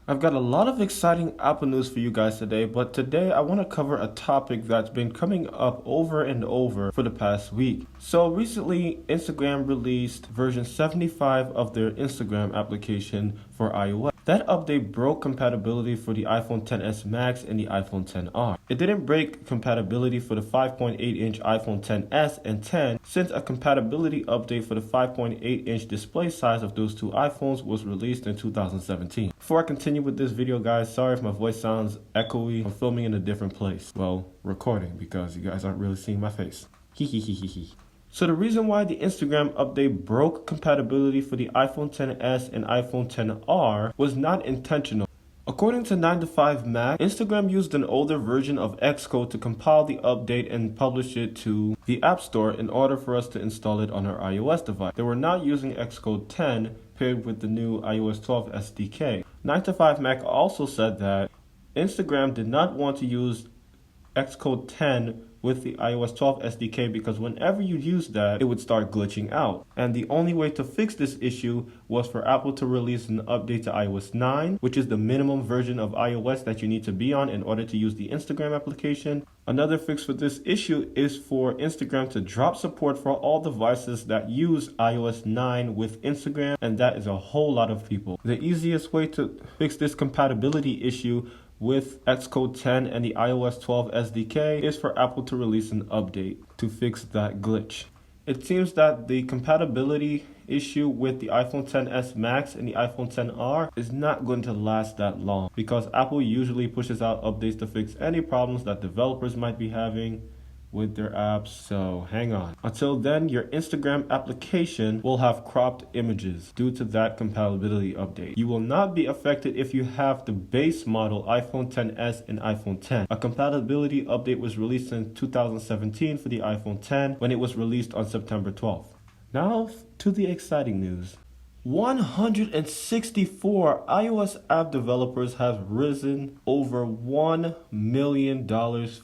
I've got a lot of exciting Apple news for you guys today, but today I want to cover a topic that's been coming up over and over for the past week. So recently, Instagram released version 75 of their Instagram application for iOS. That update broke compatibility for the iPhone XS Max and the iPhone XR. It didn't break compatibility for the 5.8-inch iPhone XS and 10 since a compatibility update for the 5.8-inch display size of those two iPhones was released in 2017. Before I continue with this video, guys, sorry if my voice sounds echoey. I'm filming in a different place. Well, recording because you guys aren't really seeing my face. So the reason why the Instagram update broke compatibility for the iPhone XS and iPhone XR was not intentional. According to 9to5Mac, Instagram used an older version of Xcode to compile the update and publish it to the App Store in order for us to install it on our iOS device. They were not using Xcode 10 paired with the new iOS 12 SDK. 9to5Mac also said that Instagram did not want to use Xcode 10 with the iOS 12 SDK because whenever you use that, it would start glitching out. And the only way to fix this issue was for Apple to release an update to iOS 9, which is the minimum version of iOS that you need to be on in order to use the Instagram application. Another fix for this issue is for Instagram to drop support for all devices that use iOS 9 with Instagram, and that is a whole lot of people. The easiest way to fix this compatibility issue with Xcode 10 and the iOS 12 SDK is for Apple to release an update to fix that glitch. It seems that the compatibility issue with the iPhone XS Max and the iPhone XR is not going to last that long because Apple usually pushes out updates to fix any problems that developers might be having with their apps, so hang on. Until then, your Instagram application will have cropped images due to that compatibility update. You will not be affected if you have the base model iPhone XS and iPhone X. A compatibility update was released in 2017 for the iPhone X when it was released on September 12th. Now to the exciting news. 164 iOS app developers have risen over $1 million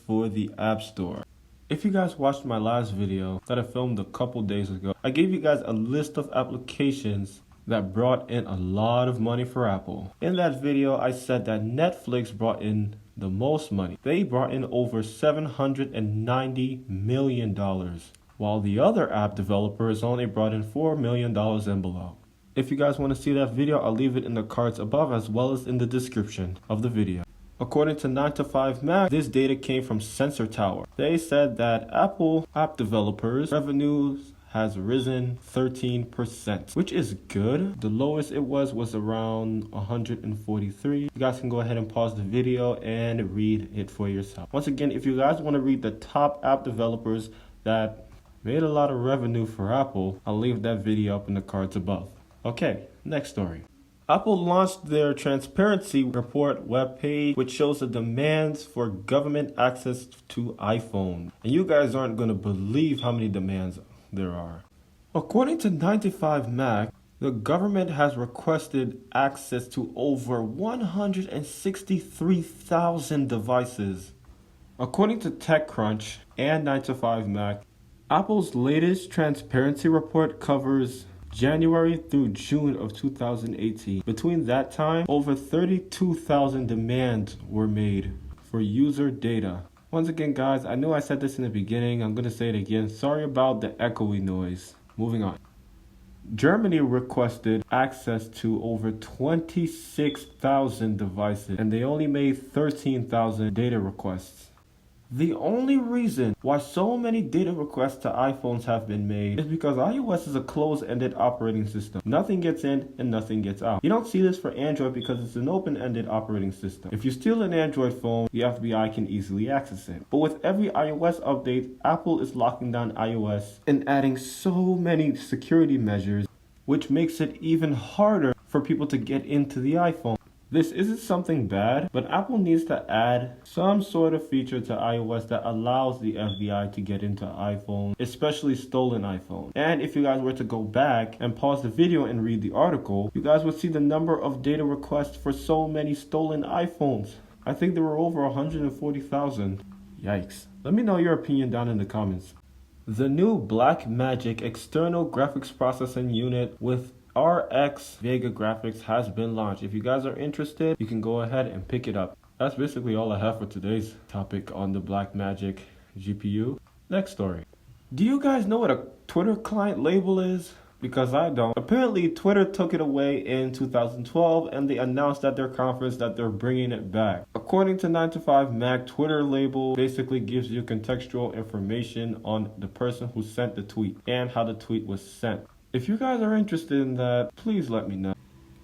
for the App Store. If you guys watched my last video that I filmed a couple days ago, I gave you guys a list of applications that brought in a lot of money for Apple. In that video, I said that Netflix brought in the most money. They brought in over $790 million, while the other app developers only brought in $4 million and below. If you guys want to see that video, I'll leave it in the cards above as well as in the description of the video. According to 9to5Mac, this data came from Sensor Tower. They said that Apple app developers' revenues has risen 13%, which is good. The lowest it was around 143. You guys can go ahead and pause the video and read it for yourself. Once again, if you guys want to read the top app developers that made a lot of revenue for Apple, I'll leave that video up in the cards above. Okay, next story. Apple launched their transparency report webpage, which shows the demands for government access to iPhone. And you guys aren't going to believe how many demands there are. According to 9to5Mac, the government has requested access to over 163,000 devices. According to TechCrunch and 9to5Mac, Apple's latest transparency report covers January through June of 2018. Between that time, over 32,000 demands were made for user data. Once again, guys, I know I said this in the beginning. I'm going to say it again. Sorry about the echoey noise. Moving on. Germany requested access to over 26,000 devices, and they only made 13,000 data requests. The only reason why so many data requests to iPhones have been made is because iOS is a closed-ended operating system. Nothing gets in and nothing gets out. You don't see this for Android because it's an open-ended operating system. If you steal an Android phone, the FBI can easily access it. But with every iOS update, Apple is locking down iOS and adding so many security measures, which makes it even harder for people to get into the iPhone. This isn't something bad, but Apple needs to add some sort of feature to iOS that allows the FBI to get into iPhone, especially stolen iPhone. And if you guys were to go back and pause the video and read the article, you guys would see the number of data requests for so many stolen iPhones. I think there were over 140,000. Yikes. Let me know your opinion down in the comments. The new Blackmagic external graphics processing unit with RX Vega graphics has been launched. If you guys are interested, you can go ahead and pick it up. That's basically all I have for today's topic on the Blackmagic GPU. Next story. Do you guys know what a Twitter client label is? Because I don't. Apparently, Twitter took it away in 2012 and they announced at their conference that they're bringing it back. According to 9to5Mac, Twitter label basically gives you contextual information on the person who sent the tweet and how the tweet was sent. If you guys are interested in that, please let me know.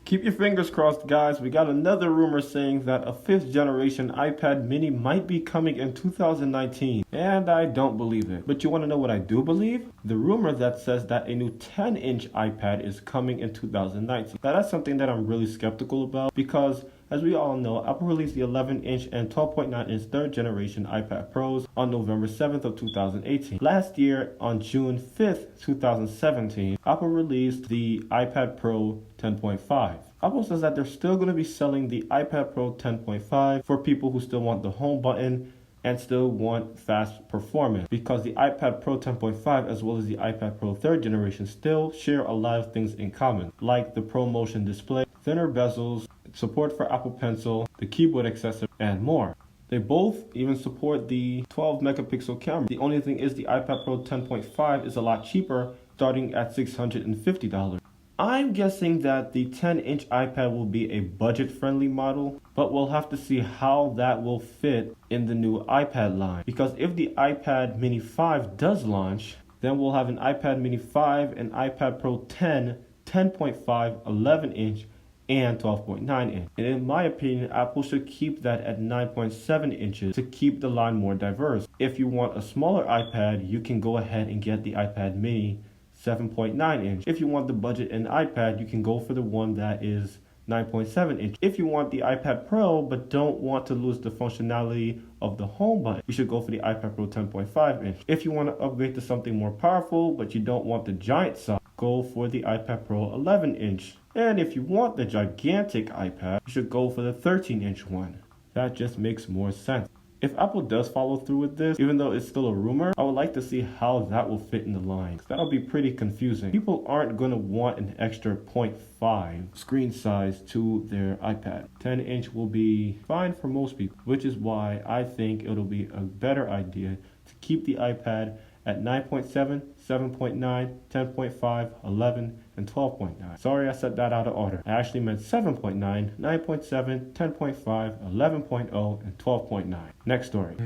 Keep your fingers crossed, guys. We got another rumor saying that a 5th generation iPad mini might be coming in 2019. And I don't believe it. But you want to know what I do believe? The rumor that says that a new 10-inch iPad is coming in 2019. Now that's something that I'm really skeptical about because, as we all know, Apple released the 11-inch and 12.9-inch 3rd generation iPad Pros on November 7th of 2018. Last year, on June 5th, 2017, Apple released the iPad Pro 10.5. Apple says that they're still going to be selling the iPad Pro 10.5 for people who still want the home button and still want fast performance, because the iPad Pro 10.5 as well as the iPad Pro 3rd generation still share a lot of things in common, like the Pro Motion display, thinner bezels, support for Apple Pencil, the keyboard accessory, and more. They both even support the 12 megapixel camera. The only thing is the iPad Pro 10.5 is a lot cheaper, starting at $650. I'm guessing that the 10-inch iPad will be a budget-friendly model, but we'll have to see how that will fit in the new iPad line. Because if the iPad Mini 5 does launch, then we'll have an iPad Mini 5, an iPad Pro 10, 10.5, 11-inch, and 12.9 inch. And in my opinion, Apple should keep that at 9.7 inches to keep the line more diverse. If you want a smaller iPad, you can go ahead and get the iPad Mini 7.9 inch. If you want the budget in iPad, you can go for the one that is 9.7 inch. If you want the iPad Pro but don't want to lose the functionality of the home button, you should go for the iPad Pro 10.5 inch. If you want to upgrade to something more powerful but you don't want the giant size, go for the iPad Pro 11 inch. And if you want the gigantic iPad, you should go for the 13-inch one. That just makes more sense. If Apple does follow through with this, even though it's still a rumor, I would like to see how that will fit in the line. That'll be pretty confusing. People aren't going to want an extra 0.5 screen size to their iPad. 10-inch will be fine for most people, which is why I think it'll be a better idea to keep the iPad at 9.7, 7.9, 10.5, 11, and 12.9. Sorry I said that out of order. I actually meant 7.9, 9.7, 10.5, 11.0, and 12.9. Next story.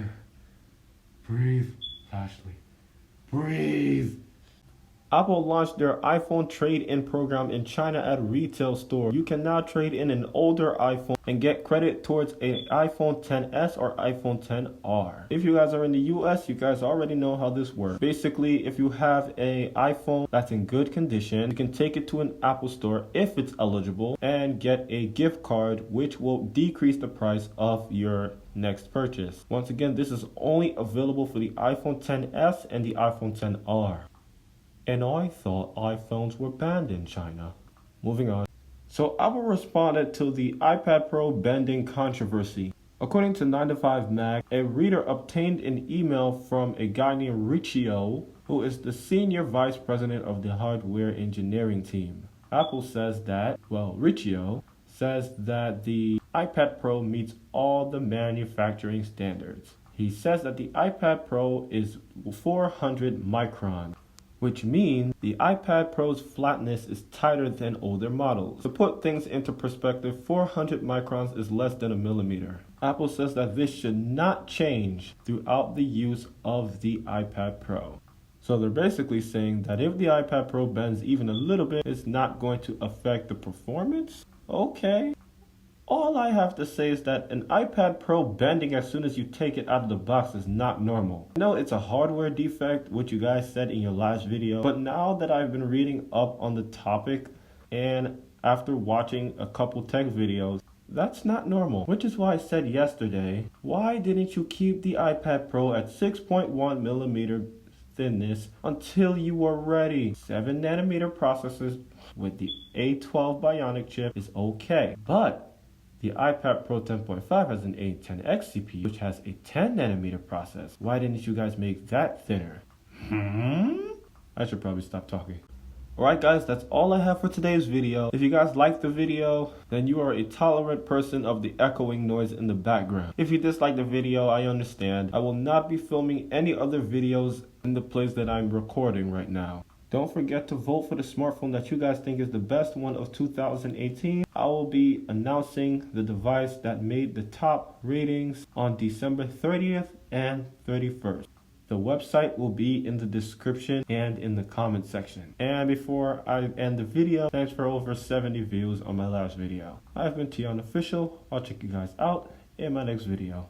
Breathe, Ashley. Breathe. Apple launched their iPhone trade-in program in China at retail stores. You can now trade in an older iPhone and get credit towards an iPhone XS or iPhone XR. If you guys are in the US, you guys already know how this works. Basically, if you have an iPhone that's in good condition, you can take it to an Apple store if it's eligible and get a gift card which will decrease the price of your next purchase. Once again, this is only available for the iPhone XS and the iPhone XR. And I thought iPhones were banned in China. Moving on. So Apple responded to the iPad Pro bending controversy. According to 9to5Mac, a reader obtained an email from a guy named Riccio, who is the senior vice president of the hardware engineering team. Apple says that, Riccio says that the iPad Pro meets all the manufacturing standards. He says that the iPad Pro is 400 microns, which means the iPad Pro's flatness is tighter than older models. To put things into perspective, 400 microns is less than a millimeter. Apple says that this should not change throughout the use of the iPad Pro. So they're basically saying that if the iPad Pro bends even a little bit, it's not going to affect the performance? Okay. All I have to say is that an iPad Pro bending as soon as you take it out of the box is not normal. I know it's a hardware defect, which you guys said in your last video, but now that I've been reading up on the topic and after watching a couple tech videos, that's not normal. Which is why I said yesterday, why didn't you keep the iPad Pro at 6.1 millimeter thinness until you were ready? 7 nanometer processors with the A12 Bionic chip is okay, but the iPad Pro 10.5 has an A10X CPU, which has a 10 nanometer process. Why didn't you guys make that thinner? I should probably stop talking. Alright guys, that's all I have for today's video. If you guys liked the video, then you are a tolerant person of the echoing noise in the background. If you dislike the video, I understand. I will not be filming any other videos in the place that I'm recording right now. Don't forget to vote for the smartphone that you guys think is the best one of 2018. I will be announcing the device that made the top ratings on December 30th and 31st. The website will be in the description and in the comment section. And before I end the video, thanks for over 70 views on my last video. I've been Tion Official. I'll check you guys out in my next video.